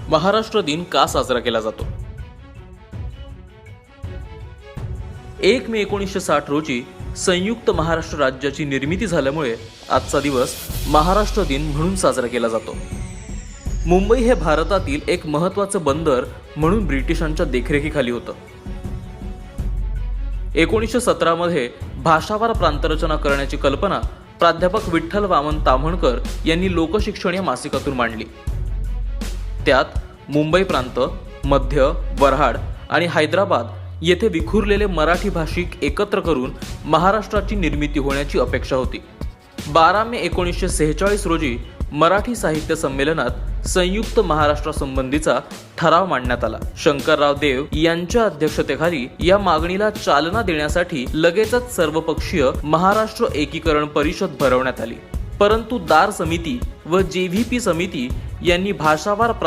महाराष्ट्र दिन का साजरा केला जातो? 1 मे 1960 रोजी संयुक्त महाराष्ट्र राज्याची निर्मिती झाल्यामुळे आजचा दिवस महाराष्ट्र दिन म्हणून साजरा केला जातो. मुंबई हे भारतातील एक महत्त्वाचं बंदर म्हणून ब्रिटिशांच्या देखरेखीखाली होतं. 1917 मध्ये भाषावार प्रांतरचना करण्याची कल्पना प्राध्यापक विठ्ठल वामन ताम्हणकर यांनी लोकशिक्षण या मासिकातून मांडली. त्यात मुंबई प्रांत, मध्य, वऱ्हाड आणि हैदराबाद येथे विखुरलेले मराठी भाषिक एकत्र करून महाराष्ट्राची निर्मिती होण्याची अपेक्षा होती. 12 मे 1946 रोजी मराठी साहित्य संमेलनात संयुक्त महाराष्ट्रासंबंधीचा ठराव मांडण्यात आला. शंकरराव देव यांच्या अध्यक्षतेखाली या मागणीला चालना देण्यासाठी लगेचच सर्वपक्षीय महाराष्ट्र एकीकरण परिषद भरवण्यात आली. परंतु दार समिती व JVP समिती यांनी भाषावार